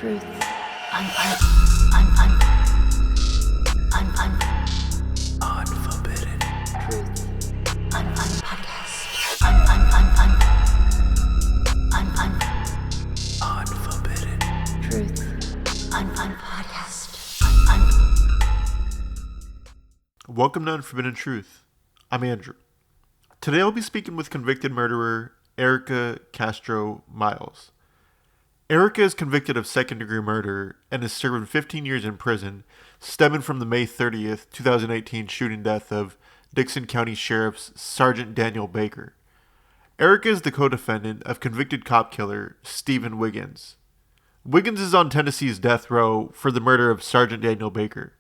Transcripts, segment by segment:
Truth. Unforbidden. Truth. Podcast. Unforbidden. Truth. Podcast. Welcome to Unforbidden Truth. I'm Andrew. Today I'll be speaking with convicted murderer Erika Castro-Miles. Erika is convicted of second-degree murder and is serving 15 years in prison, stemming from the May 30th, 2018 shooting death of Dickson County Sheriff's Sergeant Daniel Baker. Erika is the co-defendant of convicted cop killer Steven Wiggins. Wiggins is on Tennessee's death row for the murder of Sergeant Daniel Baker.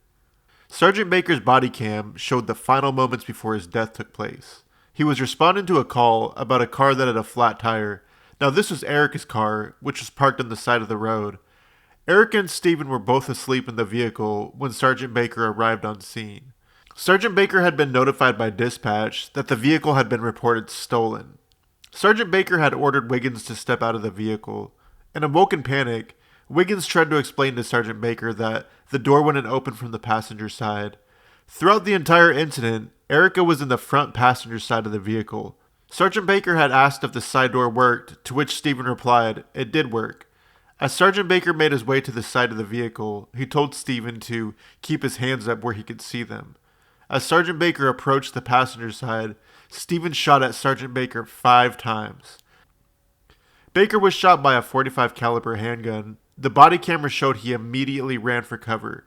Sergeant Baker's body cam showed the final moments before his death took place. He was responding to a call about a car that had a flat tire. Now this was Erika's car, which was parked on the side of the road. Erika and Steven were both asleep in the vehicle when Sergeant Baker arrived on scene. Sergeant Baker had been notified by dispatch that the vehicle had been reported stolen. Sergeant Baker had ordered Wiggins to step out of the vehicle. In a woken panic, Wiggins tried to explain to Sergeant Baker that the door wouldn't open from the passenger side. Throughout the entire incident, Erika was in the front passenger side of the vehicle. Sergeant Baker had asked if the side door worked, to which Steven replied, it did work. As Sergeant Baker made his way to the side of the vehicle, he told Steven to keep his hands up where he could see them. As Sergeant Baker approached the passenger side, Steven shot at Sergeant Baker 5 times. Baker was shot by a .45 caliber handgun. The body camera showed he immediately ran for cover.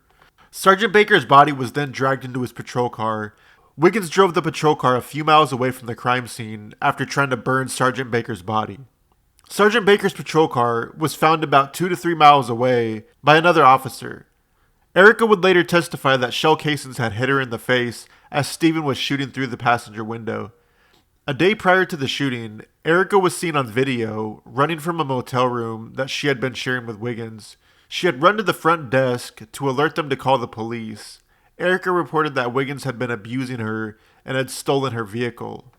Sergeant Baker's body was then dragged into his patrol car. Wiggins drove the patrol car a few miles away from the crime scene after trying to burn Sergeant Baker's body. Sergeant Baker's patrol car was found about 2 to 3 miles away by another officer. Erika would later testify that shell casings had hit her in the face as Steven was shooting through the passenger window. A day prior to the shooting, Erika was seen on video running from a motel room that she had been sharing with Wiggins. She had run to the front desk to alert them to call the police. Erika reported that Wiggins had been abusing her and had stolen her vehicle.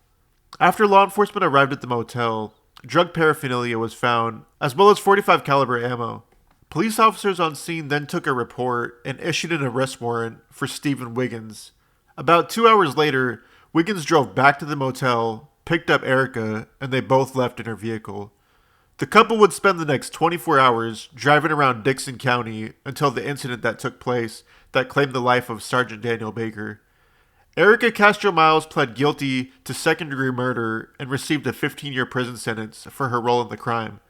After law enforcement arrived at the motel, drug paraphernalia was found, as well as .45 caliber ammo. Police officers on scene then took a report and issued an arrest warrant for Steven Wiggins. About 2 hours later, Wiggins drove back to the motel, picked up Erika, and they both left in her vehicle. The couple would spend the next 24 hours driving around Dickson County until the incident that took place that claimed the life of Sergeant Daniel Baker. Erika Castro-Miles pled guilty to second-degree murder and received a 15-year prison sentence for her role in the crime.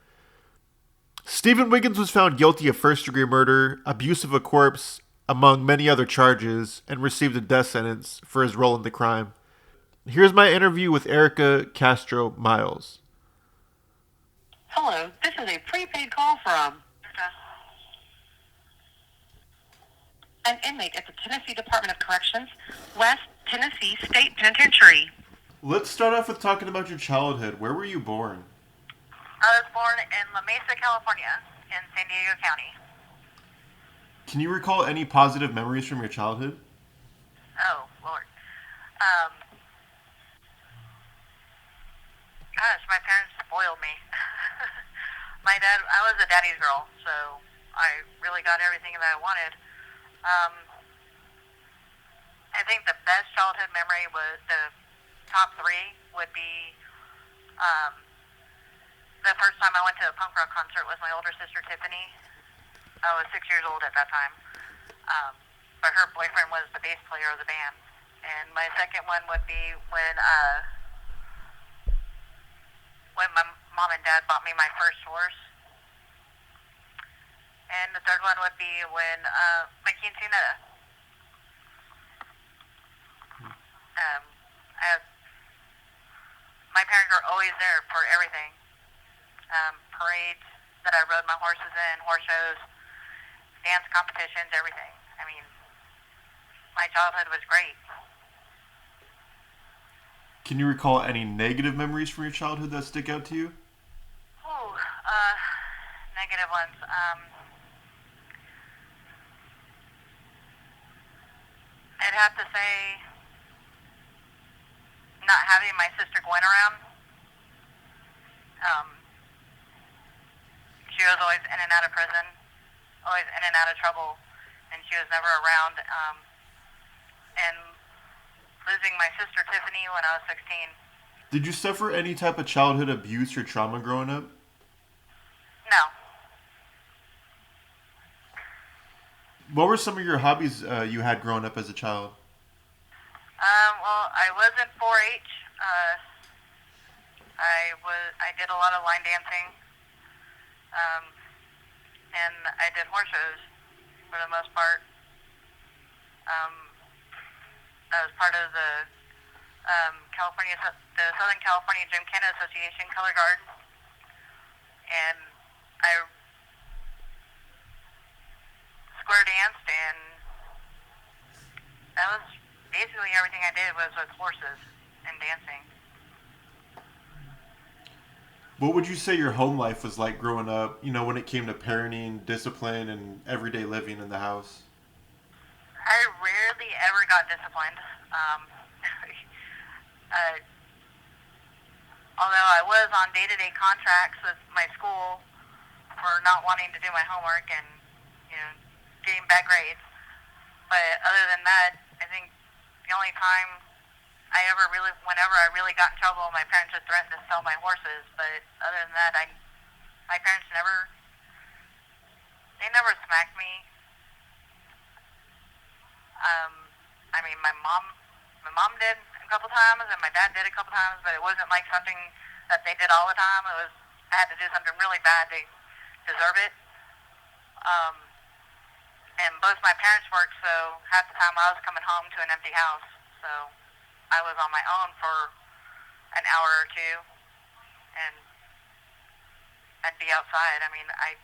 Steven Wiggins was found guilty of first-degree murder, abuse of a corpse, among many other charges, and received a death sentence for his role in the crime. Here's my interview with Erika Castro-Miles. Hello, this is a prepaid call from an inmate at the Tennessee Department of Corrections, West Tennessee State Penitentiary. Let's start off with talking about your childhood. Where were you born? I was born in La Mesa, California, in San Diego County. Can you recall any positive memories from your childhood? Oh, Lord. Gosh, my parents spoiled me. My dad, I was a daddy's girl, so I really got everything that I wanted. I think the best childhood memory was the top 3 would be the first time I went to a punk rock concert with my older sister Tiffany. I was 6 years old at that time, but her boyfriend was the bass player of the band. And my second one would be when my mom and dad bought me my first horse. And the third one would be when my quinceanera. My parents were always there for everything. Parades that I rode my horses in, horse shows, dance competitions, everything. I mean, my childhood was great. Can you recall any negative memories from your childhood that stick out to you? Oh, negative ones. I'd have to say not having my sister Gwen around. She was always in and out of prison. always in and out of trouble, and she was never around. And losing my sister Tiffany when I was 16. Did you suffer any type of childhood abuse or trauma growing up? No. What were some of your hobbies you had growing up as a child? Well, I was in 4-H. I did a lot of line dancing, and I did horse shows for the most part. I was part of the the Southern California Gymkhana Association Color Guard, and I square danced, and that was basically everything I did was with horses and dancing. What would you say your home life was like growing up, when it came to parenting, discipline, and everyday living in the house? I rarely ever got disciplined. Although I was on day-to-day contracts with my school for not wanting to do my homework and, getting bad grades. But other than that, I think the only time whenever I really got in trouble, my parents would threaten to sell my horses. But other than that, my parents never smacked me. I mean, my mom did a couple times, and my dad did a couple times, but it wasn't like something that they did all the time. I had to do something really bad to deserve it. And both my parents worked, so half the time I was coming home to an empty house. So I was on my own for an hour or two, and I'd be outside. I mean, I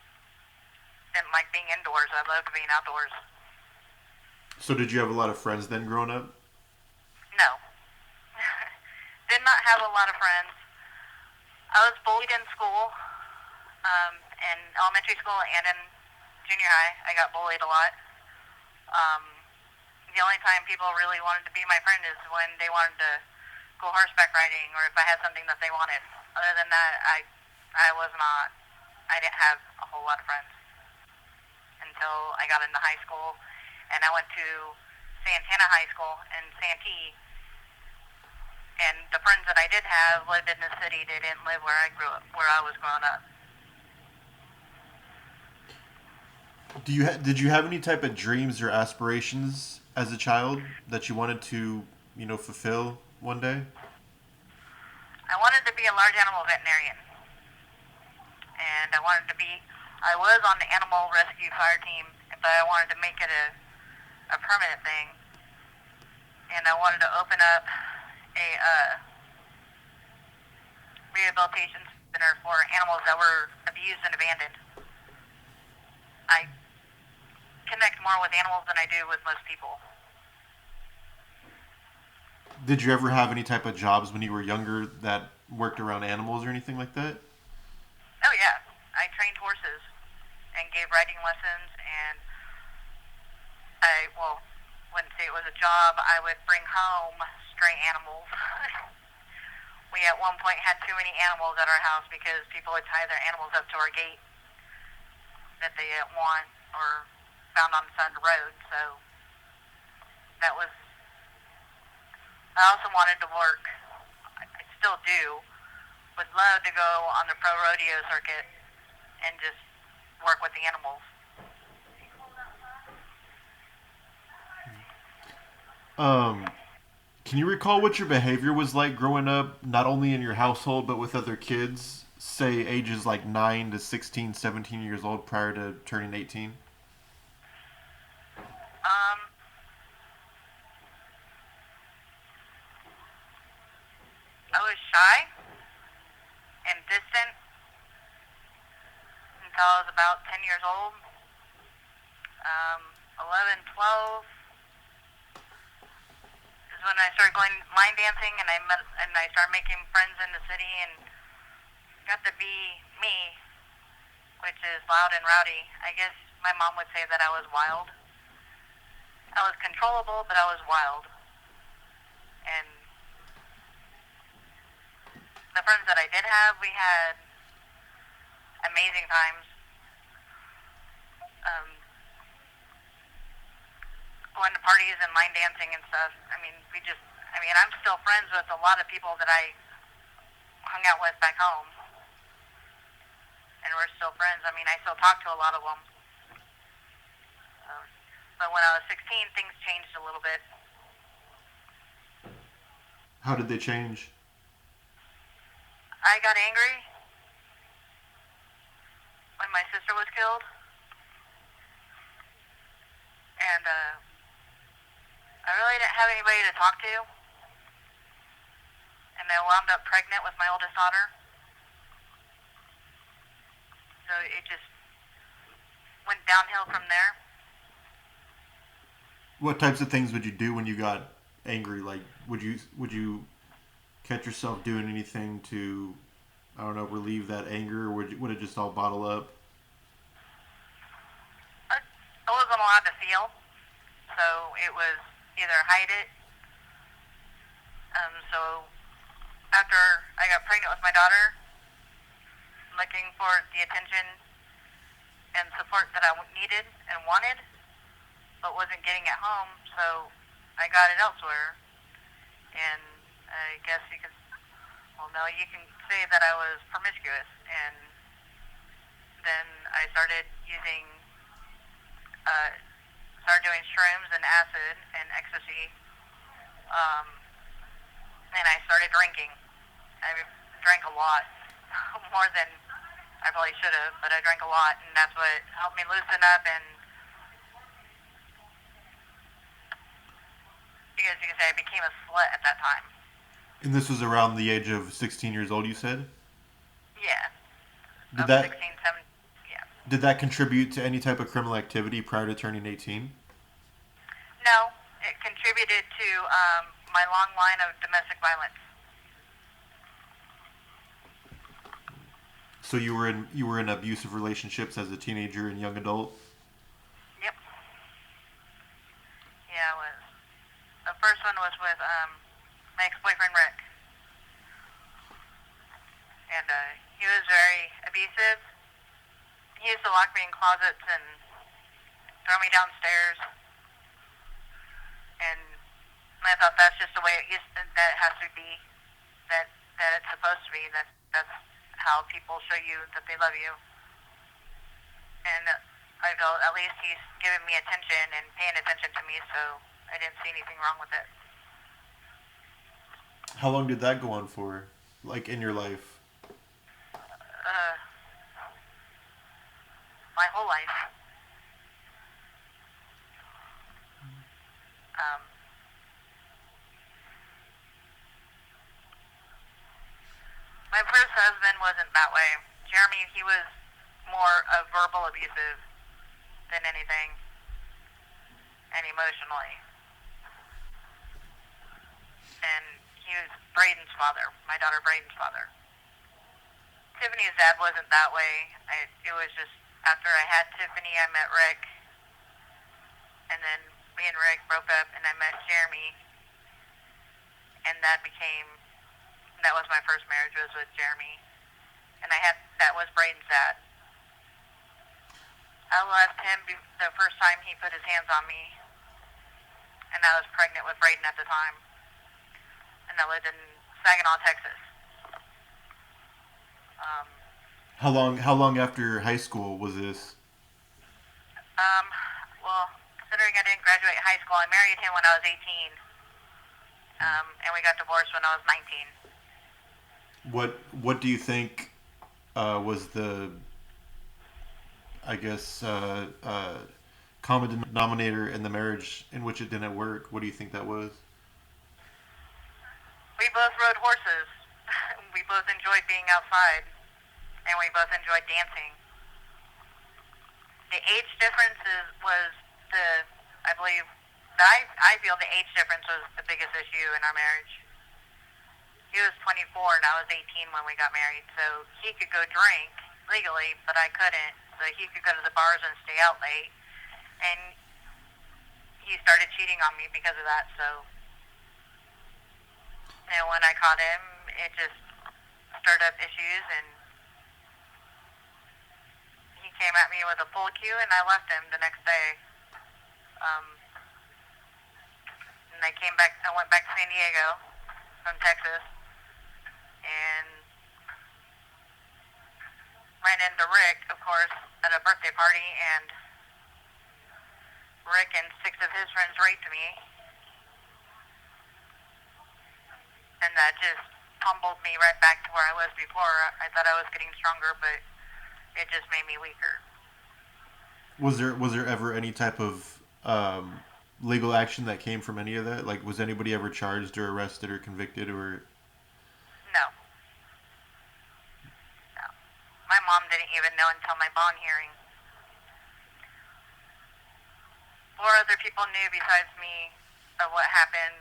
didn't like being indoors. I loved being outdoors. So did you have a lot of friends then growing up? No. Did not have a lot of friends. I was bullied in school, in elementary school and in junior high. I got bullied a lot. The only time people really wanted to be my friend is when they wanted to go horseback riding or if I had something that they wanted. Other than that, I didn't have a whole lot of friends until I got into high school, and I went to Santana High School in Santee. And the friends that I did have lived in the city. They didn't live where I was growing up. Did you have any type of dreams or aspirations as a child that you wanted to, fulfill one day? I wanted to be a large animal veterinarian. And I was on the animal rescue fire team, but I wanted to make it a permanent thing. And I wanted to open up a rehabilitation center for animals that were abused and abandoned. I connect more with animals than I do with most people. Did you ever have any type of jobs when you were younger that worked around animals or anything like that? Oh yeah, I trained horses and gave riding lessons, and wouldn't say it was a job. I would bring home stray animals. We at one point had too many animals at our house because people would tie their animals up to our gate that they didn't want or found on the side of the road. So that was. I also wanted to work. I still do. Would love to go on the pro rodeo circuit and just work with the animals. Can you recall what your behavior was like growing up, not only in your household, but with other kids, say ages like 9 to 16, 17 years old prior to turning 18? I was shy and distant until I was about 10 years old. 11, 12 is when I started going line dancing, and I started making friends in the city and got to be me, which is loud and rowdy. I guess my mom would say that I was wild. I was controllable, but I was wild. And the friends that I did have, we had amazing times. going to parties and line dancing and stuff. I'm still friends with a lot of people that I hung out with back home, and we're still friends. I still talk to a lot of them. But when I was 16, things changed a little bit. How did they change? I got angry when my sister was killed, and I really didn't have anybody to talk to, and I wound up pregnant with my oldest daughter. So it just went downhill from there. What types of things would you do when you got angry? Like, would you catch yourself doing anything to, I don't know, relieve that anger, or would it just all bottle up? I wasn't allowed to feel, so it was either hide it. So after I got pregnant with my daughter, looking for the attention and support that I needed and wanted, but wasn't getting at home, so I got it elsewhere. And I guess you can say that I was promiscuous. And then I started doing shrooms and acid and ecstasy. And I started drinking. I drank a lot, more than I probably should have, but I drank a lot, and that's what helped me loosen up, and because you can say I became a slut at that time. And this was around the age of 16 years old, you said? Yeah. Did 16, 17, yeah. Did that contribute to any type of criminal activity prior to turning 18? No, it contributed to my long line of domestic violence. So you were in abusive relationships as a teenager and young adult? Yep. Yeah, I was. The first one was with my ex-boyfriend Rick, and he was very abusive. He used to lock me in closets and throw me downstairs, and I thought that's just the way that has to be, that it's supposed to be. That's how people show you that they love you. And I felt at least he's giving me attention and paying attention to me, so I didn't see anything wrong with it. How long did that go on for, like, in your life? My whole life. My first husband wasn't that way. Jeremy, he was more verbal abusive than anything, and emotionally. And he was Braden's father, my daughter Braden's father. Tiffany's dad wasn't that way. It was just after I had Tiffany, I met Rick, and then me and Rick broke up, and I met Jeremy, and that was my first marriage, was with Jeremy, and that was Braden's dad. I left him the first time he put his hands on me, and I was pregnant with Braden at the time, and I lived in Saginaw, Texas. How long after high school was this? Well, considering I didn't graduate high school, I married him when I was 18, and we got divorced when I was 19. What do you think was the, I guess, common denominator in the marriage in which it didn't work? What do you think that was? We both rode horses. We both enjoyed being outside, and we both enjoyed dancing. The age difference I feel the age difference was the biggest issue in our marriage. He was 24 and I was 18 when we got married, so he could go drink legally, but I couldn't. So he could go to the bars and stay out late, and he started cheating on me because of that. So, and when I caught him, it just stirred up issues, and he came at me with a full cue, and I left him the next day. I went back to San Diego from Texas, and ran into Rick, of course, at a birthday party, and Rick and 6 of his friends raped me, and that just tumbled me right back to where I was before. I thought I was getting stronger, but it just made me weaker. Was there ever any type of legal action that came from any of that? Like, was anybody ever charged or arrested or convicted or? No. No. My mom didn't even know until my bond hearing. 4 other people knew besides me of what happened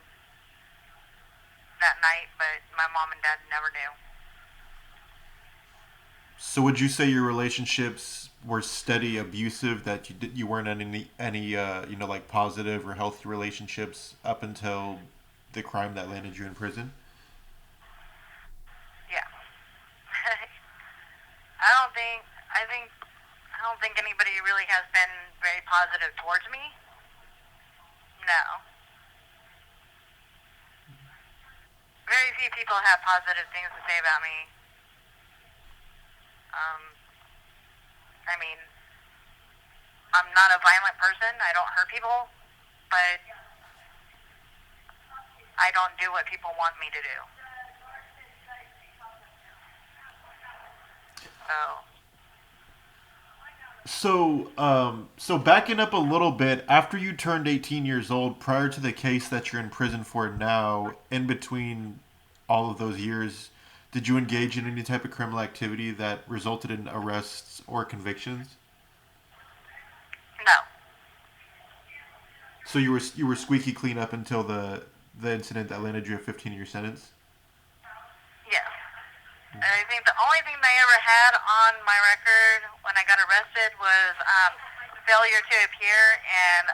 that night, but my mom and dad never knew. So would you say your relationships were steady, abusive, that you weren't in any like positive or healthy relationships up until the crime that landed you in prison? Yeah. I don't think anybody really has been very positive towards me. No. Very few people have positive things to say about me. I mean, I'm not a violent person. I don't hurt people, but I don't do what people want me to do. So backing up a little bit, after you turned 18 years old, prior to the case that you're in prison for now, in between all of those years, did you engage in any type of criminal activity that resulted in arrests or convictions? No. So you were squeaky clean up until the incident that landed you a 15-year sentence? Yes. And I think the only thing they ever had on my record when I got arrested was failure to appear and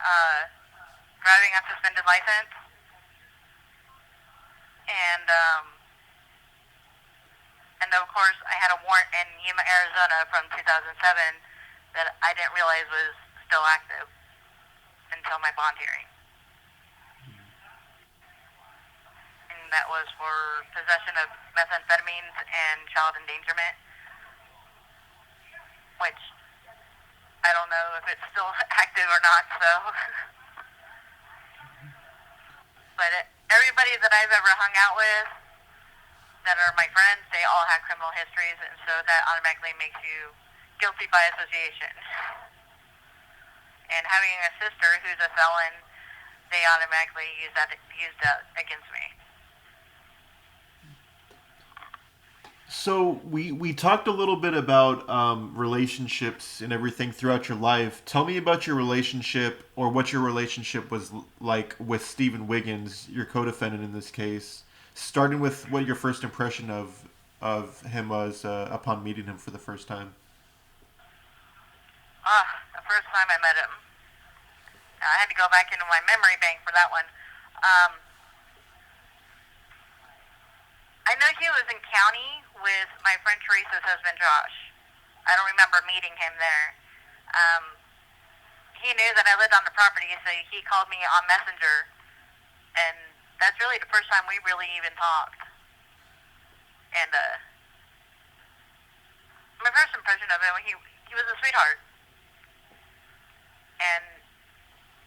driving on suspended license. And of course, I had a warrant in Yuma, Arizona from 2007 that I didn't realize was still active until my bond hearing. And that was for possession of methamphetamines and child endangerment, which I don't know if it's still active or not, so. But everybody that I've ever hung out with that are my friends, they all have criminal histories, and so that automatically makes you guilty by association. And having a sister who's a felon, they automatically use that against me. So we talked a little bit about relationships and everything throughout your life. Tell me about your relationship, or what your relationship was like with Steven Wiggins, your co-defendant in this case. Starting with what your first impression of him was upon meeting him for the first time. The first time I met him, I had to go back into my memory bank for that one. I know he was in county with my friend Teresa's husband, Josh. I don't remember meeting him there. He knew that I lived on the property, so he called me on Messenger, and that's really the first time we really even talked. And my first impression of him, he was a sweetheart. And,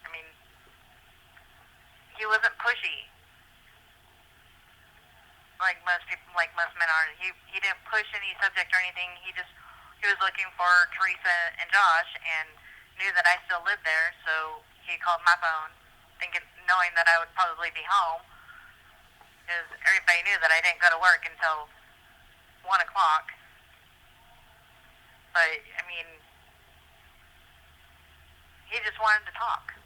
I mean, he wasn't pushy like most people, like most men are. He didn't push any subject or anything. He was looking for Teresa and Josh, and knew that I still lived there, so he called my phone, knowing that I would probably be home, because everybody knew that I didn't go to work until 1 o'clock. But I mean, he just wanted to talk,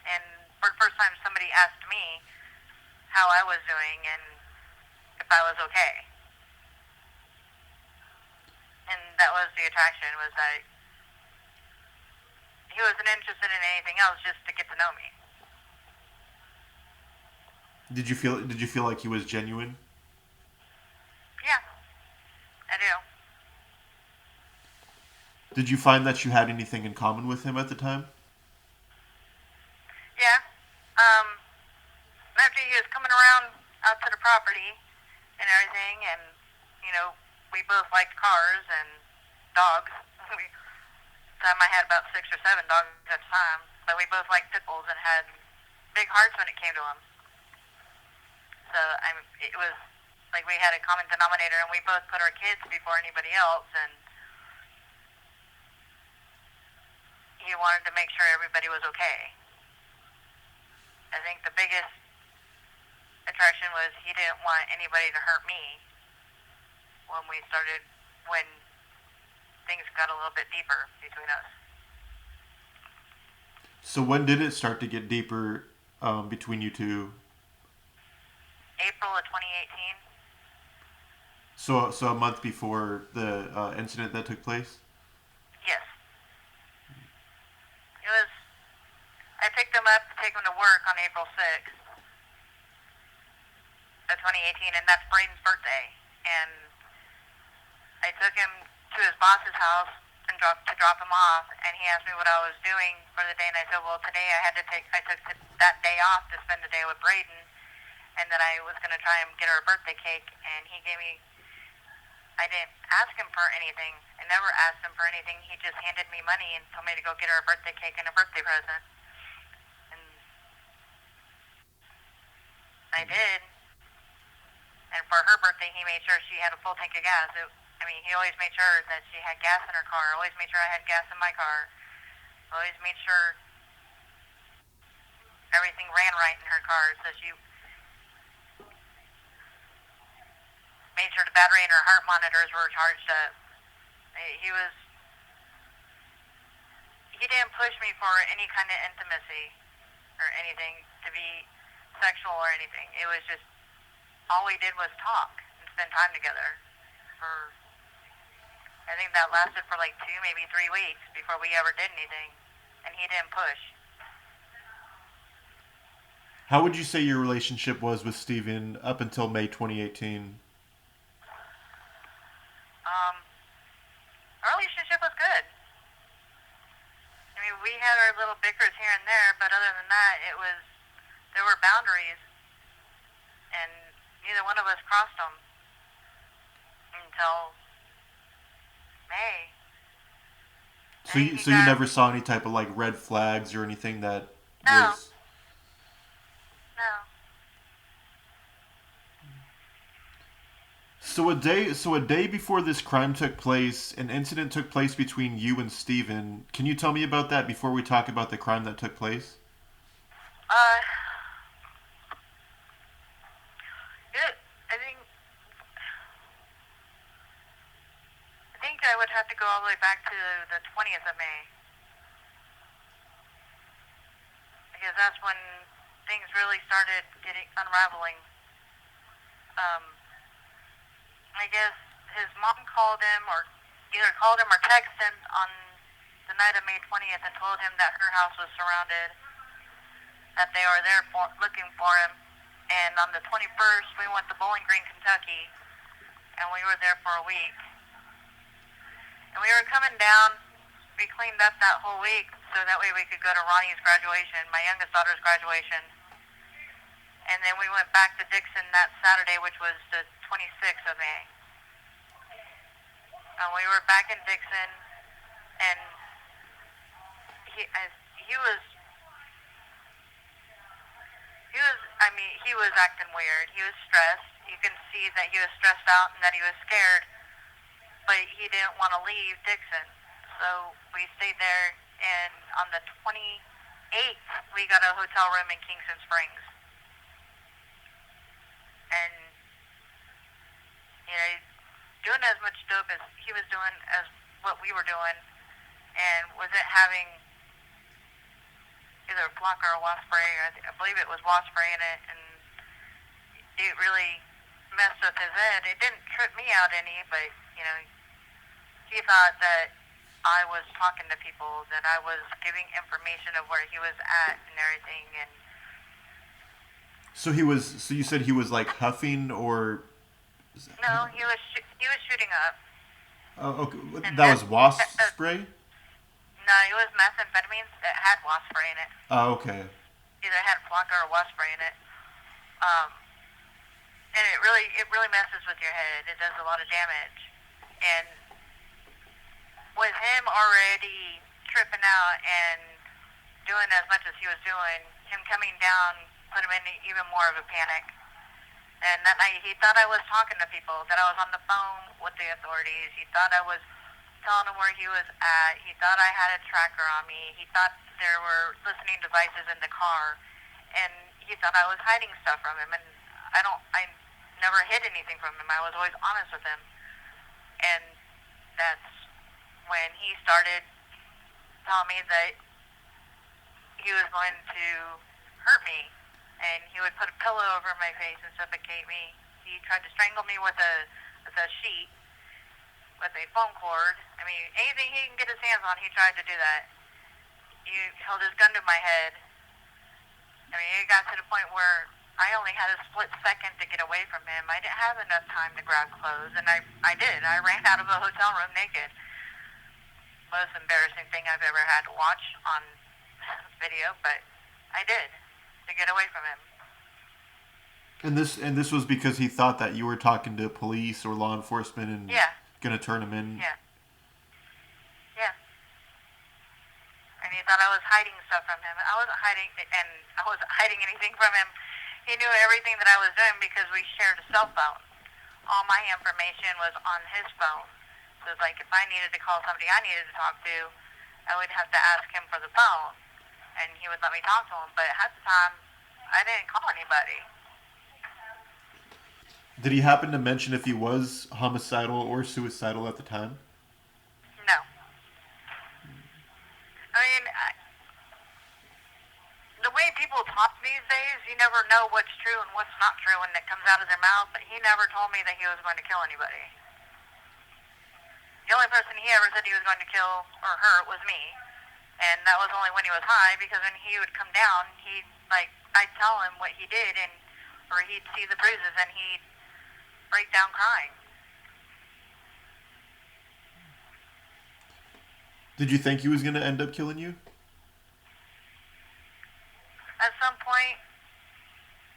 and for the first time, somebody asked me how I was doing and if I was okay. And that was the attraction, was that he wasn't interested in anything else, just to get to know me. Did you feel like he was genuine? Yeah, I do. Did you find that you had anything in common with him at the time? Yeah. party and everything, and, we both liked cars and dogs. I had about 6 or 7 dogs at the time, but we both liked pit bulls and had big hearts when it came to them. So it was like we had a common denominator, and we both put our kids before anybody else, and he wanted to make sure everybody was okay. I think the biggest attraction was he didn't want anybody to hurt me when things got a little bit deeper between us. So when did it start to get deeper between you two? April of 2018. So a month before the incident that took place? Yes. I picked him up to take him to work on April 6th of 2018, and that's Braden's birthday. And I took him to his boss's house and to drop him off, and he asked me what I was doing for the day, and I said, well, today I took that day off to spend the day with Braden, and that I was going to try and get her a birthday cake, and I didn't ask him for anything. I never asked him for anything. He just handed me money and told me to go get her a birthday cake and a birthday present. And I did. And for her birthday, he made sure she had a full tank of gas. He always made sure that she had gas in her car. Always made sure I had gas in my car. Always made sure everything ran right in her car. So she made sure the battery and her heart monitors were charged up. He didn't push me for any kind of intimacy or anything to be sexual or anything. It was just, all we did was talk and spend time together. I think that lasted for like 2, maybe 3 weeks before we ever did anything, and he didn't push. How would you say your relationship was with Steven up until May 2018? Our relationship was good. We had our little bickers here and there, but other than that, there were boundaries, and neither one of us crossed them until May. So you never saw any type of like red flags or anything that No. was... No. So a day before this crime took place, an incident took place between you and Steven. Can you tell me about that before we talk about the crime that took place? I think I would have to go all the way back to the 20th of May. Because that's when things really started unraveling. I guess his mom called him, or either called him or texted him on the night of May 20th and told him that her house was surrounded, that they were there looking for him. And on the 21st, we went to Bowling Green, Kentucky, and we were there for a week. And we were coming down. We cleaned up that whole week so that way we could go to Ronnie's graduation, my youngest daughter's graduation. And then we went back to Dickson that Saturday, which was the 26th of May. And we were back in Dickson, and he was acting weird. He was stressed. You can see that he was stressed out and that he was scared, but he didn't want to leave Dickson. So we stayed there, and on the 28th, we got a hotel room in Kingston Springs. And, doing as much dope as he was doing as what we were doing, and was it having either flock or a wasp spray, I believe it was wasp spray in it, and it really messed with his head. It didn't trip me out any, but, he thought that I was talking to people, that I was giving information of where he was at and everything, and... So you said he was like huffing, or... No, he was shooting up. Oh, okay. That was wasp spray? No, it was methamphetamines that had wasp spray in it. Oh, okay. Either had flock or wasp spray in it. and it really messes with your head. It does a lot of damage. And with him already tripping out and doing as much as he was doing, him coming down put him in even more of a panic. And that night he thought I was talking to people, that I was on the phone with the authorities. He thought I was telling him where he was at. He thought I had a tracker on me. He thought there were listening devices in the car. And he thought I was hiding stuff from him. And I never hid anything from him. I was always honest with him. And that's when he started telling me that he was going to hurt me. And he would put a pillow over my face and suffocate me. He tried to strangle me with a sheet, with a phone cord. I mean, anything he can get his hands on, he tried to do that. He held his gun to my head. I mean, it got to the point where I only had a split second to get away from him. I didn't have enough time to grab clothes, and I did. I ran out of a hotel room naked. Most embarrassing thing I've ever had to watch on video, but I did, to get away from him. And this was because he thought that you were talking to police or law enforcement and gonna turn him in. Yeah. And he thought I was hiding stuff from him. I wasn't hiding anything from him. He knew everything that I was doing because we shared a cell phone. All my information was on his phone. So it's like if I needed to call somebody I needed to talk to, I would have to ask him for the phone, and he would let me talk to him. But half the time, I didn't call anybody. Did he happen to mention if he was homicidal or suicidal at the time? No. I mean, the way people talk these days, you never know what's true and what's not true when it comes out of their mouth, but he never told me that he was going to kill anybody. The only person he ever said he was going to kill or hurt was me, and that was only when he was high, because when he would come down, I'd tell him what he did, or he'd see the bruises, and he'd break down crying. Did you think he was going to end up killing you? At some point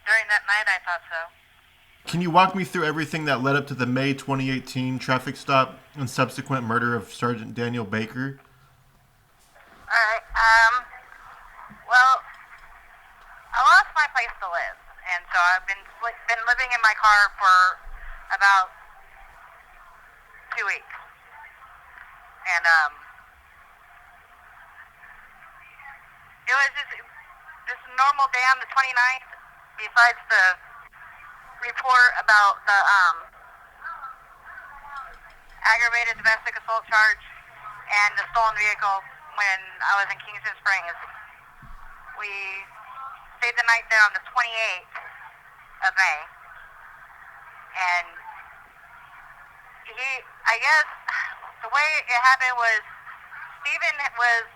during that night, I thought so. Can you walk me through everything that led up to the May 2018 traffic stop and subsequent murder of Sergeant Daniel Baker? All right. Well, I lost my place to live, and so I've been living in my car for about 2 weeks. And it was just a normal day on the 29th, besides the report about the aggravated domestic assault charge and the stolen vehicle when I was in Kingston Springs. We stayed the night there on the 28th of May. And I guess the way it happened was Steven was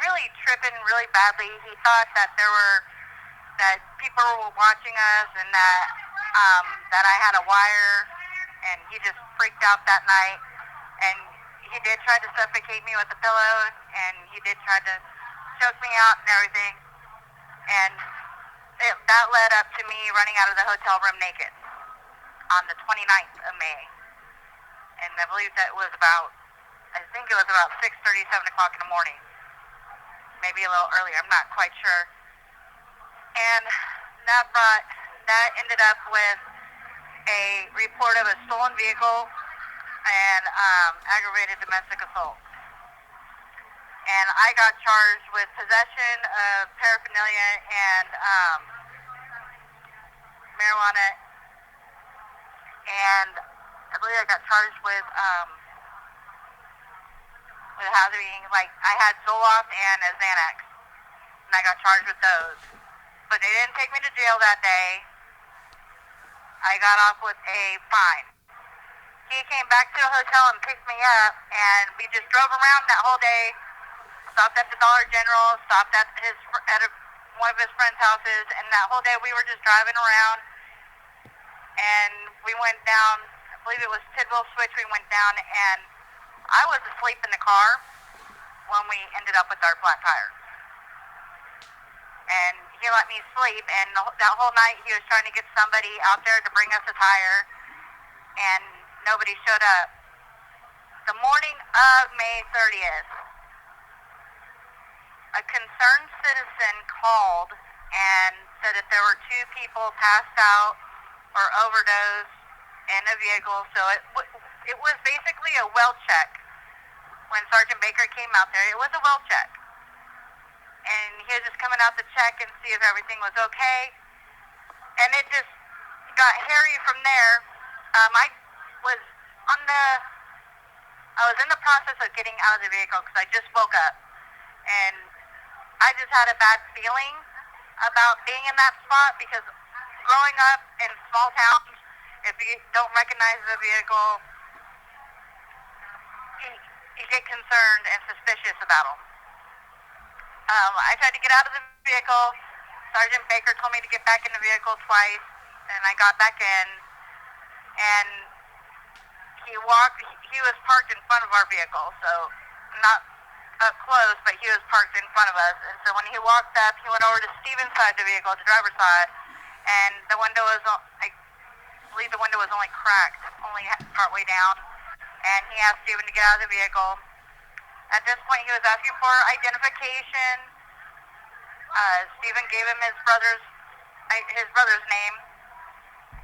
really tripping really badly. He thought that that people were watching us and that I had a wire, and he just freaked out that night. And he did try to suffocate me with a pillow, and he did try to choke me out and everything. And that led up to me running out of the hotel room naked on the 29th of May. And I believe that was about 6:30, 7 o'clock in the morning. Maybe a little earlier, I'm not quite sure. And that ended up with a report of a stolen vehicle and aggravated domestic assault. And I got charged with possession of paraphernalia and marijuana, and I believe I got charged with having, I had Zoloft and a Xanax, and I got charged with those. But they didn't take me to jail that day. I got off with a fine. He came back to the hotel and picked me up, and we just drove around that whole day. Stopped at the Dollar General, stopped at one of his friend's houses, and that whole day we were just driving around. And we went down, I believe it was Tidwell Switch, we went down, and I was asleep in the car when we ended up with our flat tire. and he let me sleep, and that whole night he was trying to get somebody out there to bring us a tire, and nobody showed up. The morning of May 30th, a concerned citizen called and said that there were 2 people passed out or overdosed in a vehicle. So it was basically a well check. When Sergeant Baker came out there, it was a well check. And he was just coming out to check and see if everything was okay. And it just got hairy from there. I was in the process of getting out of the vehicle because I just woke up. And I just had a bad feeling about being in that spot because growing up in small towns, if you don't recognize the vehicle, you get concerned and suspicious about them. I tried to get out of the vehicle. Sergeant Baker told me to get back in the vehicle twice, and I got back in. And he was parked in front of our vehicle, so not up close, but he was parked in front of us. And so when he walked up, he went over to Steven's side of the vehicle, the driver's side, and the window was, I believe the window was only cracked, only partway down. And he asked Steven to get out of the vehicle. At this point, he was asking for identification. Steven gave him his brother's name,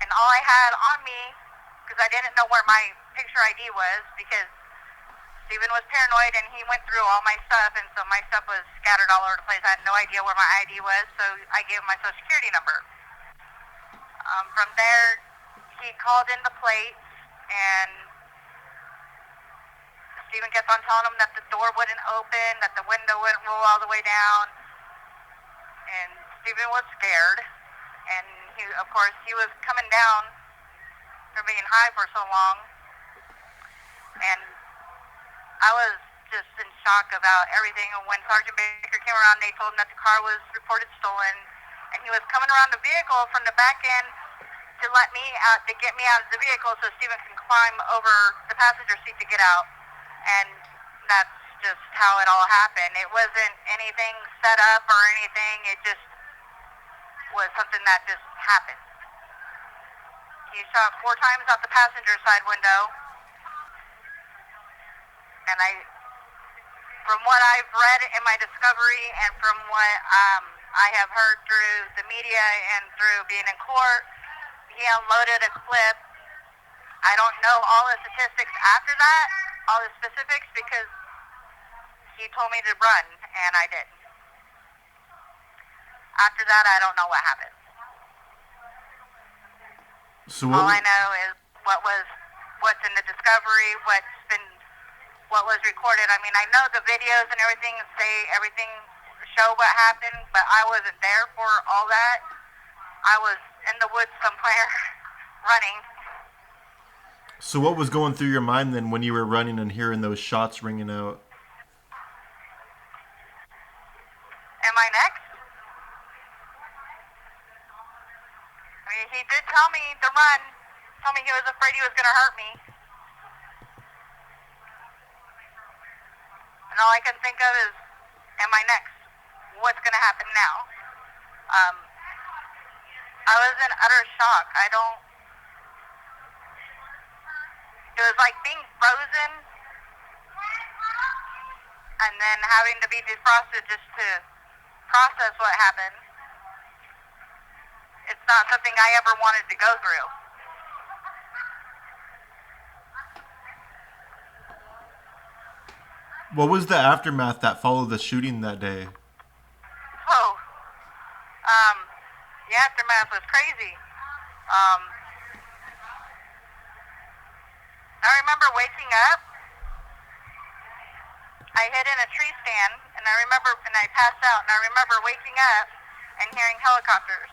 and all I had on me, because I didn't know where my picture ID was, because Steven was paranoid and he went through all my stuff, and so my stuff was scattered all over the place. I had no idea where my ID was, so I gave him my social security number. From there, he called in the plates, and Steven kept on telling him that the door wouldn't open, that the window wouldn't roll all the way down, and Steven was scared, and of course, he was coming down from being high for so long, and I was just in shock about everything. And when Sergeant Baker came around, they told him that the car was reported stolen, and he was coming around the vehicle from the back end to let me out, to get me out of the vehicle so Steven can climb over the passenger seat to get out. And that's just how it all happened. It wasn't anything set up or anything. It just was something that just happened. He shot 4 times out the passenger side window. And from what I've read in my discovery and from what I have heard through the media and through being in court, he unloaded a clip. I don't know all the statistics after that, all the specifics, because he told me to run, and I didn't. After that, I don't know what happened. So all I know is what's in the discovery, what was recorded. I mean, I know the videos and everything show what happened, but I wasn't there for all that. I was in the woods somewhere running. So what was going through your mind then when you were running and hearing those shots ringing out? Am I next? I mean, he did tell me to run. Told me he was afraid he was going to hurt me. And all I can think of is, am I next? What's going to happen now? I was in utter shock. It was like being frozen and then having to be defrosted just to process what happened. It's not something I ever wanted to go through. What was the aftermath that followed the shooting that day? Oh, the aftermath was crazy. I remember waking up. I hid in a tree stand, and I passed out, and I remember waking up and hearing helicopters.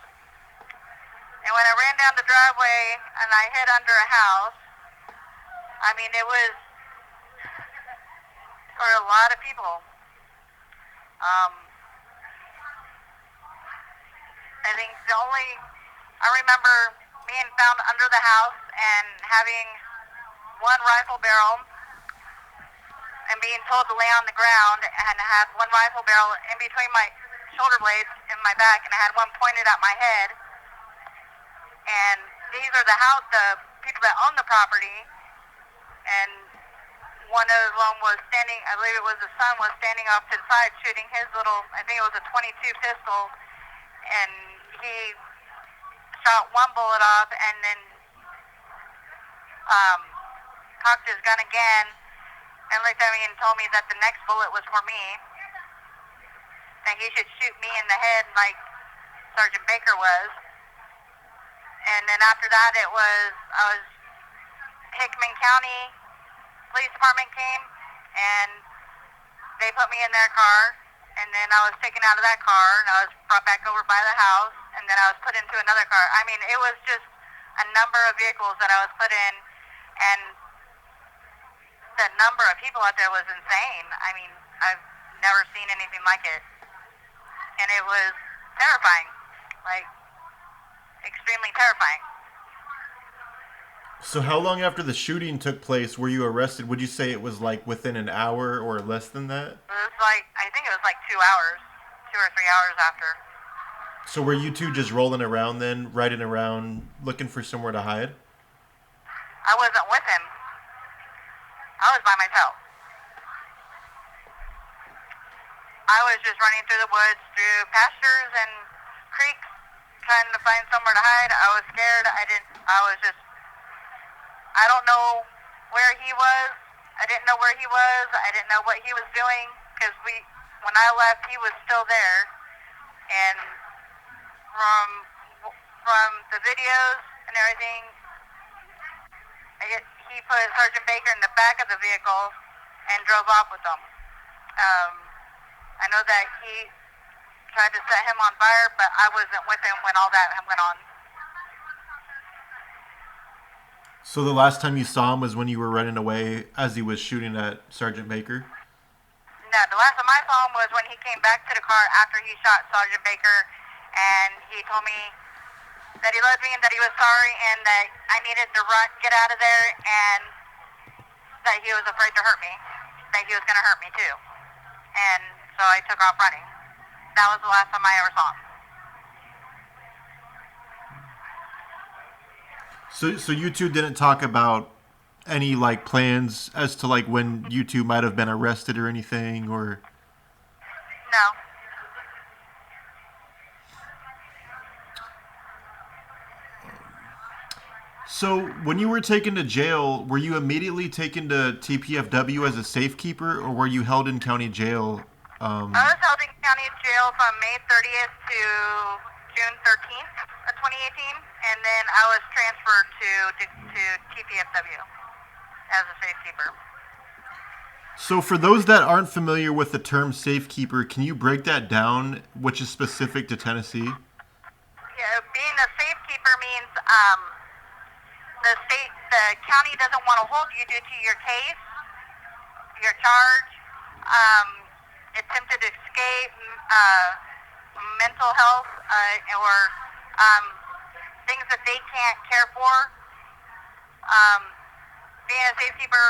And when I ran down the driveway and I hid under a house, I mean, it was for a lot of people. I remember being found under the house and having one rifle barrel and being told to lay on the ground and have one rifle barrel in between shoulder blades in my back, and I had one pointed at my head. And these are the people that own the property, and one of them was standing, I believe it was the son, was standing off to the side shooting his little, I think it was a .22 pistol, and he shot one bullet off and then cocked his gun again and looked at me and told me that the next bullet was for me, that he should shoot me in the head like Sergeant Baker was. And then after that I was Hickman County Police Department came, and they put me in their car, and then I was taken out of that car, and I was brought back over by the house, and then I was put into another car. I mean, it was just a number of vehicles that I was put in, and the number of people out there was insane. I mean, I've never seen anything like it, and it was terrifying, like, extremely terrifying. So how long after the shooting took place were you arrested? Would you say it was like within an hour or less than that? It was like, I think it was like 2 hours, 2 or 3 hours after. So were you two just rolling around then, riding around, looking for somewhere to hide? I wasn't with him. I was by myself. I was just running through the woods, through pastures and creeks, trying to find somewhere to hide. I was scared. I don't know where he was. I didn't know where he was. I didn't know what he was doing, because when I left, he was still there. And from the videos and everything, he put Sergeant Baker in the back of the vehicle and drove off with them. I know that he tried to set him on fire, but I wasn't with him when all that went on. So the last time you saw him was when you were running away as he was shooting at Sergeant Baker? No, the last time I saw him was when he came back to the car after he shot Sergeant Baker, and he told me that he loved me and that he was sorry and that I needed to get out of there, and that he was afraid to hurt me, that he was going to hurt me too. And so I took off running. That was the last time I ever saw him. So you two didn't talk about any like plans as to like when you two might have been arrested or anything, or? No. So when you were taken to jail, were you immediately taken to TPFW as a safekeeper, or were you held in county jail? I was held in county jail from May 30th to June 13th of 2018, and then I was transferred to TPFW as a safekeeper. So for those that aren't familiar with the term safekeeper, can you break that down, which is specific to Tennessee? Yeah, being a safekeeper means the county doesn't want to hold you due to your case, your charge, attempted escape, mental health, or things that they can't care for. Being a safekeeper,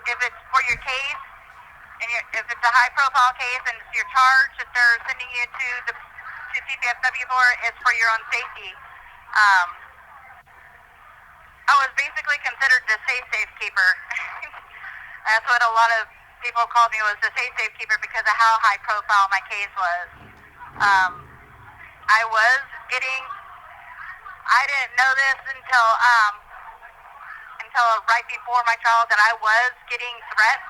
if it's for your case, and if it's a high-profile case and it's your charge that they're sending you to TPFW for, it's for your own safety. I was basically considered the safe safekeeper. That's what a lot of people called me, was the safe safekeeper, because of how high-profile my case was. I didn't know this until right before my trial, that I was getting threats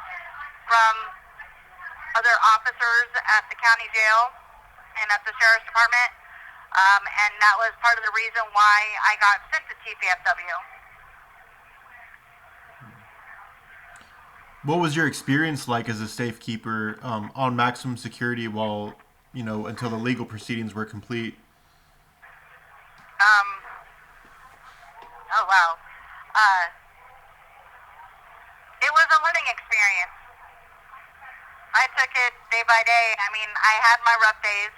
from other officers at the county jail and at the sheriff's department, and that was part of the reason why I got sent to TPFW. What was your experience like as a safekeeper on maximum security while, until the legal proceedings were complete? Oh, wow. It was a learning experience. I took it day by day. I mean, I had my rough days.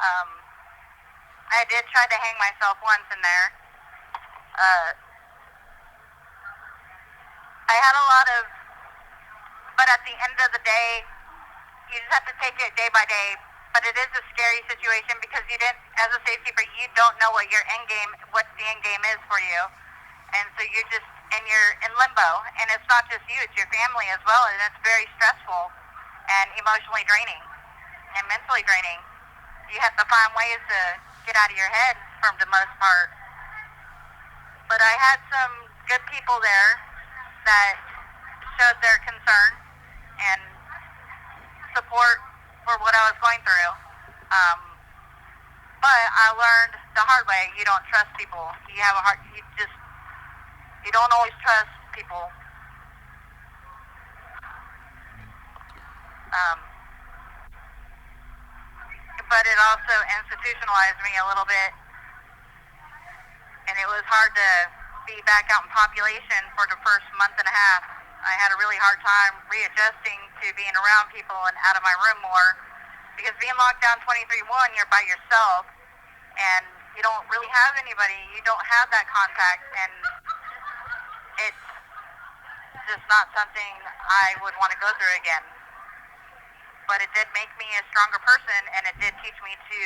I did try to hang myself once in there. I had a lot of, but at the end of the day, you just have to take it day by day, but it is a scary situation because you didn't, as a safekeeper, you don't know what what the end game is for you, and so you're in limbo, and it's not just you, it's your family as well, and it's very stressful and emotionally draining and mentally draining. You have to find ways to get out of your head for the most part. But I had some good people there that showed their concern and support for what I was going through. But I learned the hard way. You don't trust people. You don't always trust people. But it also institutionalized me a little bit, and it was hard to be back out in population for the first month and a half. I had a really hard time readjusting to being around people and out of my room more, because being locked down 23/1, you're by yourself, and you don't really have anybody. You don't have that contact, and it's just not something I would want to go through again. But it did make me a stronger person, and it did teach me to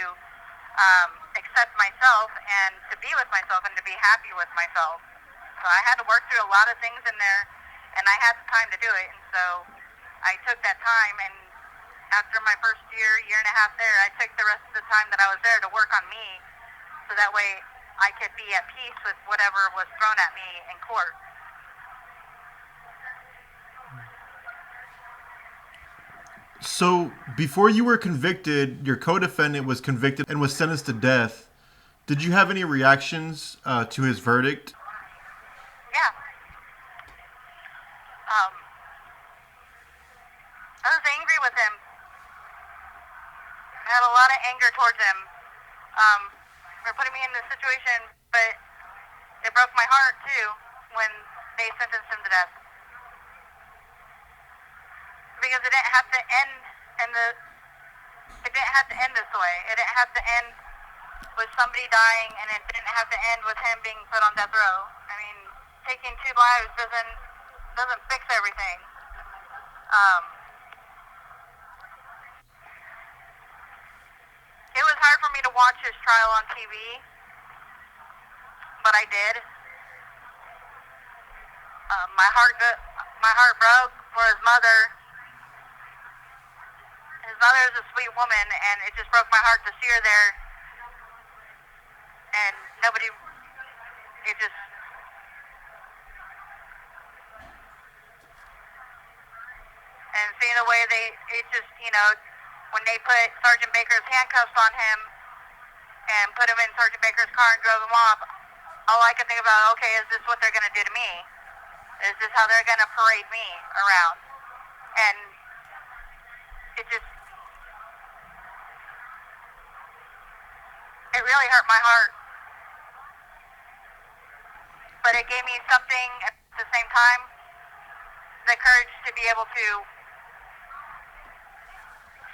accept myself and to be with myself and to be happy with myself. So I had to work through a lot of things in there, and I had the time to do it. And so I took that time, and after my first year and a half there, I took the rest of the time that I was there to work on me, so that way I could be at peace with whatever was thrown at me in court. So, before you were convicted, your co-defendant was convicted and was sentenced to death. Did you have any reactions to his verdict? Yeah. I was angry with him. I had a lot of anger towards him for putting me in this situation, but it broke my heart, too, when they sentenced him to death. Because it didn't have to end it didn't have to end this way. It didn't have to end with somebody dying, and it didn't have to end with him being put on death row. I mean, taking 2 lives doesn't fix everything. It was hard for me to watch his trial on TV, but I did. My heart broke for his mother. His mother is a sweet woman, and it just broke my heart to see her there. And and seeing the way when they put Sergeant Baker's handcuffs on him and put him in Sergeant Baker's car and drove him off, all I could think about, okay, is this what they're going to do to me? Is this how they're going to parade me around? And it really hurt my heart. But it gave me something at the same time, the courage to be able to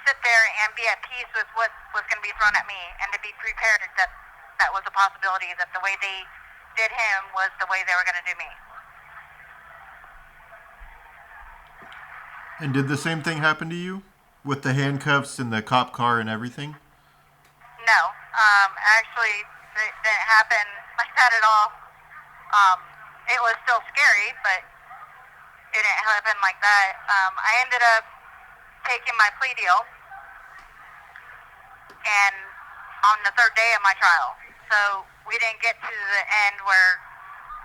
sit there and be at peace with what was going to be thrown at me, and to be prepared that that was a possibility, that the way they did him was the way they were going to do me. And did the same thing happen to you? With the handcuffs and the cop car and everything? No. Actually, it didn't happen like that at all. It was still scary, but it didn't happen like that. I ended up taking my plea deal, and on the 3rd day of my trial. So we didn't get to the end where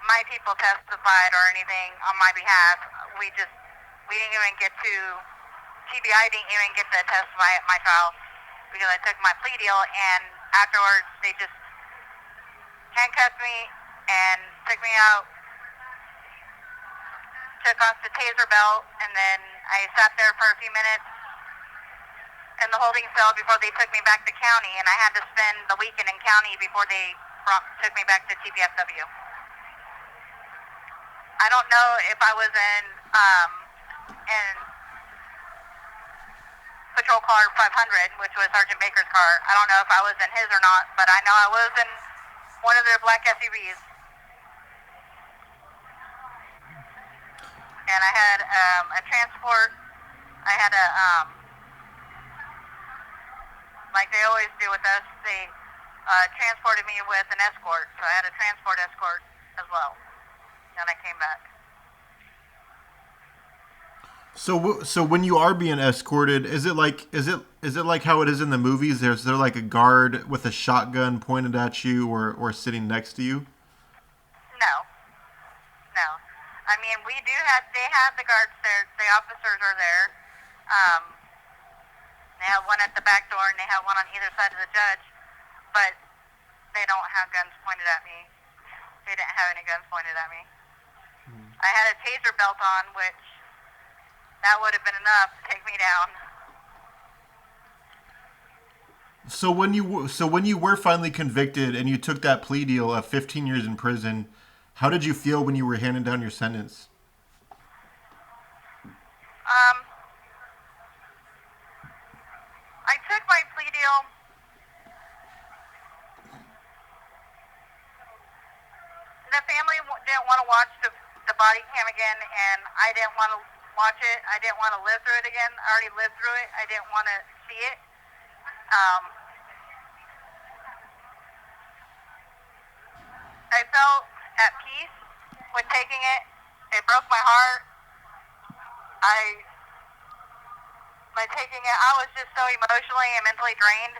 my people testified or anything on my behalf. We didn't even get to, TBI didn't even get to testify at my trial, because I took my plea deal, and afterwards they just handcuffed me and took me out, took off the taser belt, and then I sat there for a few minutes in the holding cell before they took me back to county, and I had to spend the weekend in county before they took me back to TPFW. I don't know if I was in patrol car 500, which was Sergeant Baker's car. I don't know if I was in his or not, but I know I was in one of their black SUVs. And I had a transport. I had a like they always do with us. They transported me with an escort, so I had a transport escort as well. And I came back. So when you are being escorted, is it like how it is in the movies? Is there like a guard with a shotgun pointed at you or sitting next to you? No, no. I mean, they have the guards there. The officers are there. They have one at the back door and they have one on either side of the judge, but they don't have guns pointed at me. They didn't have any guns pointed at me. I had a taser belt on, which that would have been enough to take me down. So when you were finally convicted and you took that plea deal of 15 years in prison, how did you feel when you were handing down your sentence? I took my plea deal. The family didn't want to watch the body cam again, and I didn't want to watch it. I didn't want to live through it again. I already lived through it. I didn't want to see it. I felt at peace with taking it. It broke my heart. By taking it, I was just so emotionally and mentally drained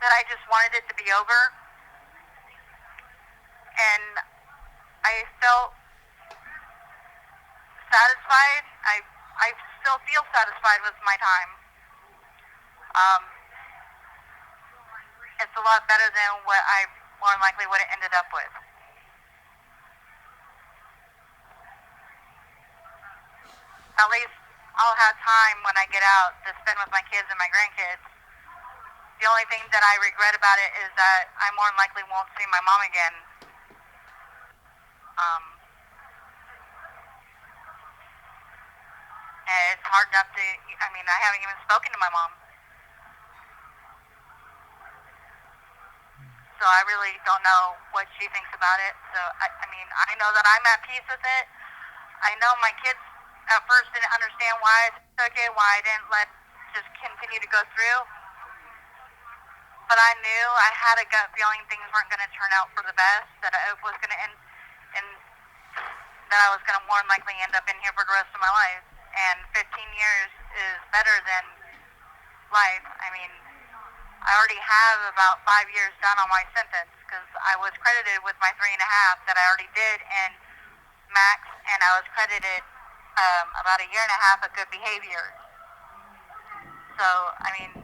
that I just wanted it to be over. And I felt satisfied. I still feel satisfied with my time. It's a lot better than what I more than likely would have ended up with. At least I'll have time when I get out to spend with my kids and my grandkids. The only thing that I regret about it is that I more than likely won't see my mom again. And it's hard enough to, I haven't even spoken to my mom. So I really don't know what she thinks about it. So, I know that I'm at peace with it. I know my kids at first didn't understand why I took it, why I didn't just continue to go through. But I knew, I had a gut feeling things weren't going to turn out for the best, that it was going to end, and that I was going to more than likely end up in here for the rest of my life. And 15 years is better than life. I already have about 5 years done on my sentence because I was credited with my 3.5 that I already did in max, and I was credited about 1.5 years of good behavior. So, in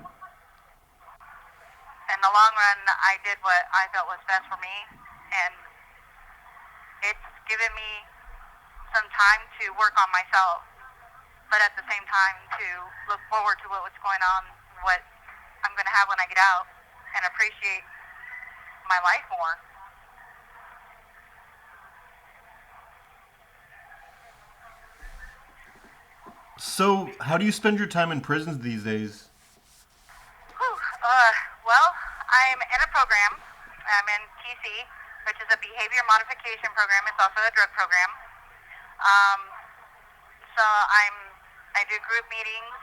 the long run, I did what I felt was best for me, and it's given me some time to work on myself, but at the same time to look forward to what's going on, what I'm going to have when I get out, and appreciate my life more. So how do you spend your time in prisons these days? Well, I'm in a program. I'm in TC, which is a behavior modification program. It's also a drug program. So I do group meetings.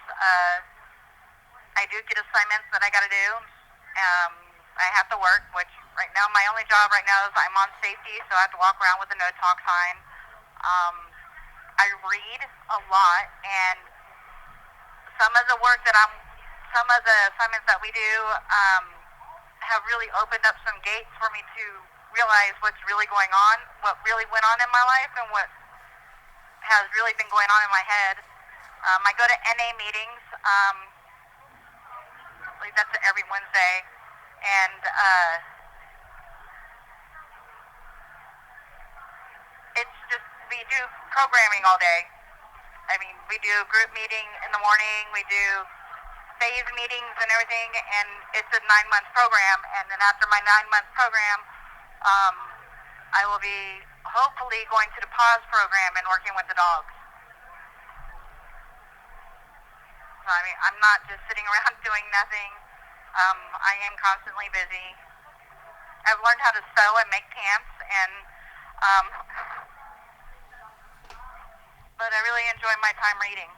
I do get assignments that I got to do. I have to work, which right now my only job right now is I'm on safety, so I have to walk around with a no talk sign. I read a lot, and some of the assignments that we do have really opened up some gates for me to realize what's really going on, what really went on in my life, and what has really been going on in my head. I go to NA meetings. I believe that's every Wednesday, and it's just we do programming all day. We do a group meeting in the morning. We do phase meetings and everything, and it's a 9-month program. And then after my 9-month program, I will be hopefully going to the pause program and working with the dogs. So, I'm not just sitting around doing nothing. I am constantly busy. I've learned how to sew and make pants, and but I really enjoy my time reading.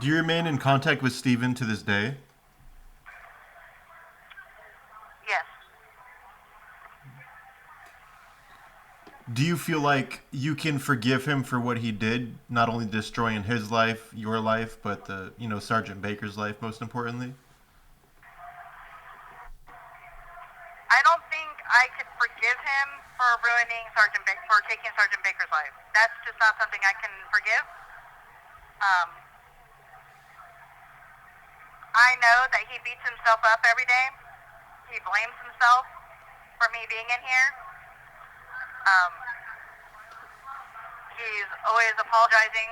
Do you remain in contact with Steven to this day? Yes. Do you feel like you can forgive him for what he did, not only destroying his life, your life, but Sergeant Baker's life, most importantly? I don't think I could forgive him for ruining for taking Sergeant Baker's life. That's just not something I can forgive. I know that he beats himself up every day. He blames himself for me being in here. Um, he's always apologizing.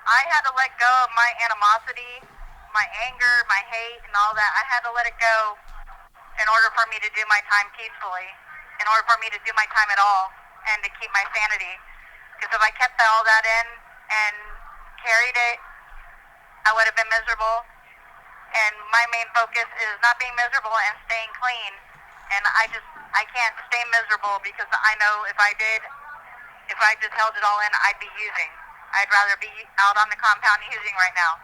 I had to let go of my animosity, my anger, my hate, and all that. I had to let it go in order for me to do my time peacefully, in order for me to do my time at all, and to keep my sanity. Because if I kept all that in and carried it, I would have been miserable. And my main focus is not being miserable and staying clean. And I can't stay miserable because I know if I just held it all in, I'd be using. I'd rather be out on the compound using right now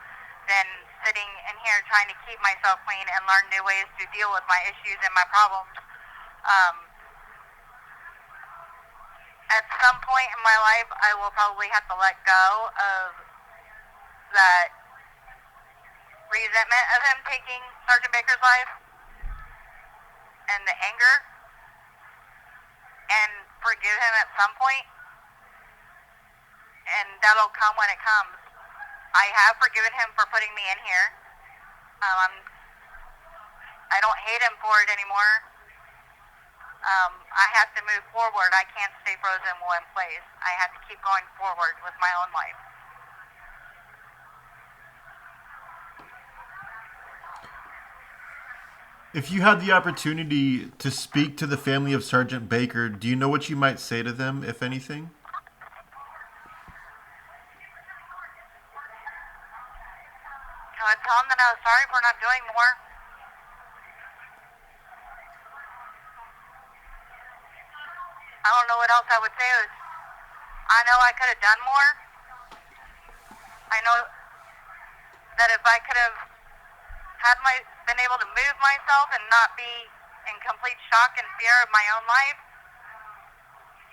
than sitting in here trying to keep myself clean and learn new ways to deal with my issues and my problems. At some point in my life, I will probably have to let go of that resentment of him taking Sergeant Baker's life and the anger, and forgive him at some point, and that'll come when it comes. I have forgiven him for putting me in here. I don't hate him for it anymore. I have to move forward. I can't stay frozen in one place. I have to keep going forward with my own life. If you had the opportunity to speak to the family of Sergeant Baker, do you know what you might say to them, if anything? I tell him that I was sorry for not doing more. I don't know what else I would say. I know I could have done more. I know that if I could have been able to move myself and not be in complete shock and fear of my own life,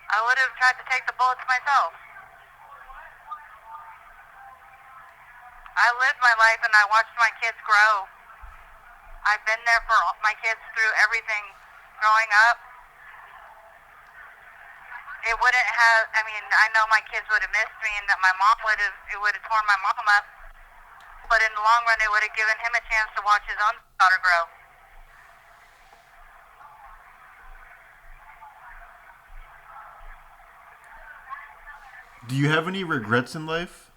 I would have tried to take the bullets myself. I lived my life and I watched my kids grow. I've been there for my kids through everything growing up. It wouldn't have, I know my kids would have missed me and that it would have torn my mom up. But in the long run, it would have given him a chance to watch his own daughter grow. Do you have any regrets in life?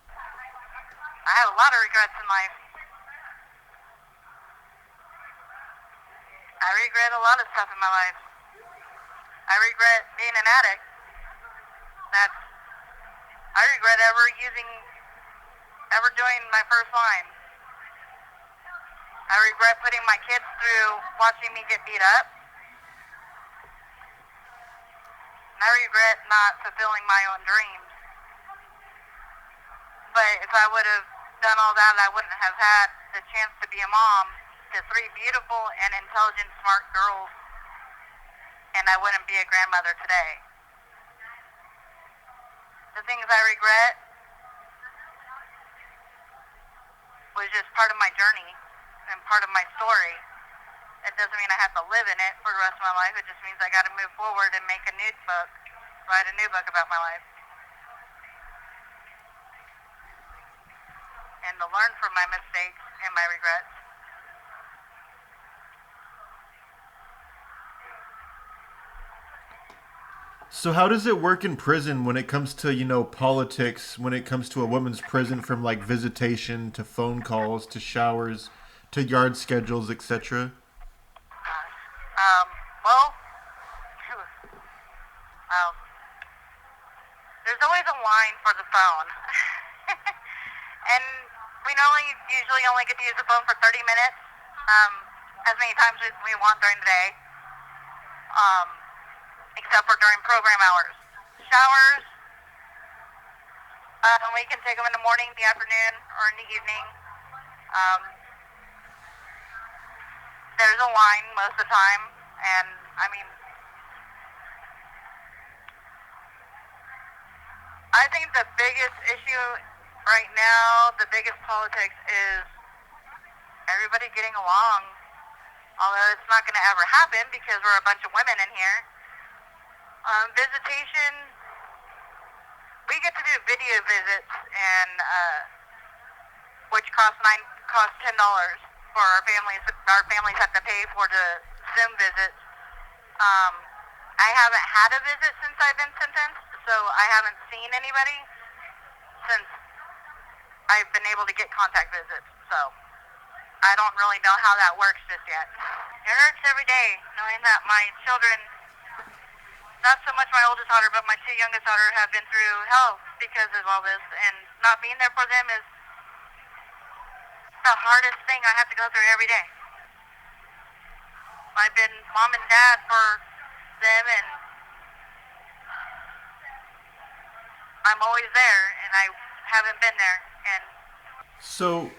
I have a lot of regrets in life. I regret a lot of stuff in my life. I regret being an addict. I regret ever doing my first line. I regret putting my kids through watching me get beat up. And I regret not fulfilling my own dreams. But if I would have done all that, I wouldn't have had the chance to be a mom to 3 beautiful and intelligent, smart girls. And I wouldn't be a grandmother today. The things I regret was just part of my journey and part of my story. It doesn't mean I have to live in it for the rest of my life. It just means I got to move forward and make a new book, write a new book about my life. And to learn from my mistakes and my regrets. So how does it work in prison when it comes to, politics, when it comes to a woman's prison, from like visitation to phone calls to showers to yard schedules, etc.? Well, there's always a line for the phone. And we usually only get to use the phone for 30 minutes, as many times as we want during the day. Except for during program hours. Showers, We can take them in the morning, the afternoon, or in the evening. There's a line most of the time, and I mean, I think the biggest issue right now, the biggest politics is everybody getting along. Although it's not going to ever happen because we're a bunch of women in here. Visitation, we get to do video visits, and which cost $10 for our families. Our families have to pay for the Zoom visits. I haven't had a visit since I've been sentenced, so I haven't seen anybody since I've been able to get contact visits. So I don't really know how that works just yet. It hurts every day knowing that my children, not so much my oldest daughter, but my two youngest daughter, have been through hell because of all this, and not being there for them is the hardest thing I have to go through every day. I've been mom and dad for them, and I'm always there, and I haven't been there. And So,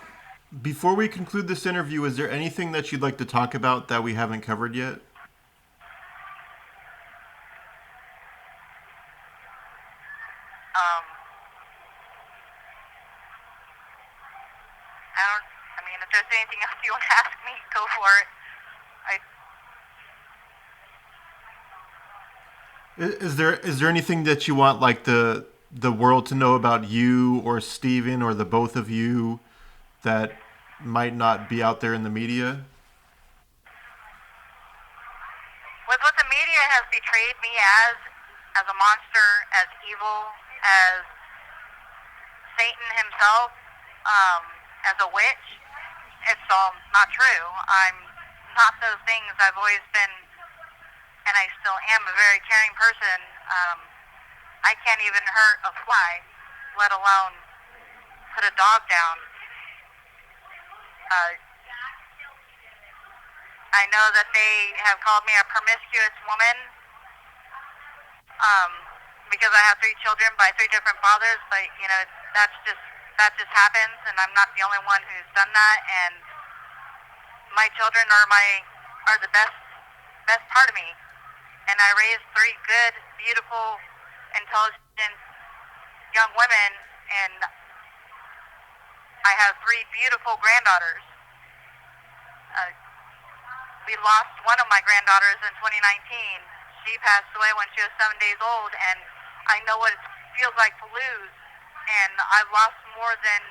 before we conclude this interview, is there anything that you'd like to talk about that we haven't covered yet? if there's anything else you want to ask me, go for it. Is there anything that you want, like, the world to know about you or Steven or the both of you that might not be out there in the media? With what the media has betrayed me as a monster, as evil, as Satan himself, as a witch, it's all not true. I'm not those things. I've always been, and I still am, a very caring person. I can't even hurt a fly, let alone put a dog down. I know that they have called me a promiscuous woman because I have 3 children by 3 different fathers, but that just happens, and I'm not the only one who's done that. And my children are the best part of me, and I raised 3 good, beautiful, intelligent young women, and I have 3 beautiful granddaughters. We lost one of my granddaughters in 2019. She passed away when she was 7 days old, and I know what it feels like to lose, and I've lost more than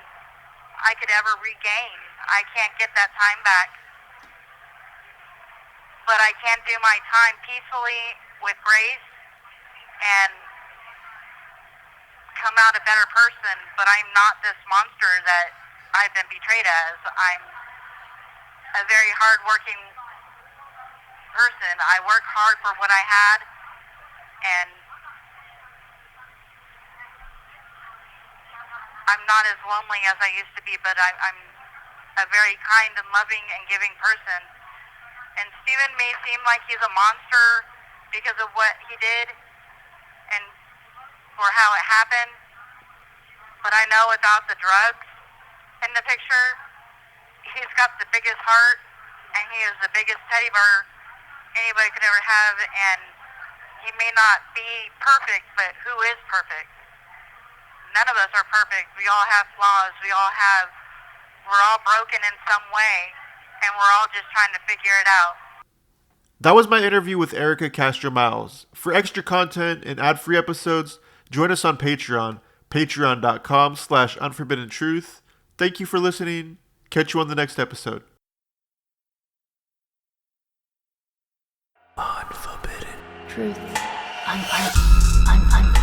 I could ever regain. I can't get that time back, but I can do my time peacefully with grace and come out a better person. But I'm not this monster that I've been betrayed as. I'm a very hard-working person. I work hard for what I had, and I'm not as lonely as I used to be, but I'm a very kind and loving and giving person. And Steven may seem like he's a monster because of what he did and for how it happened, but I know without the drugs in the picture, he's got the biggest heart, and he is the biggest teddy bear anybody could ever have. And he may not be perfect, but who is perfect? None of us are perfect. We all have flaws. We're all broken in some way, and we're all just trying to figure it out. That was my interview with Erika Castro-Miles. For extra content and ad-free episodes, join us on Patreon, patreon.com/unforbiddentruth. Thank you for listening. Catch you on the next episode. Unforbidden. Truth. Unforbidden.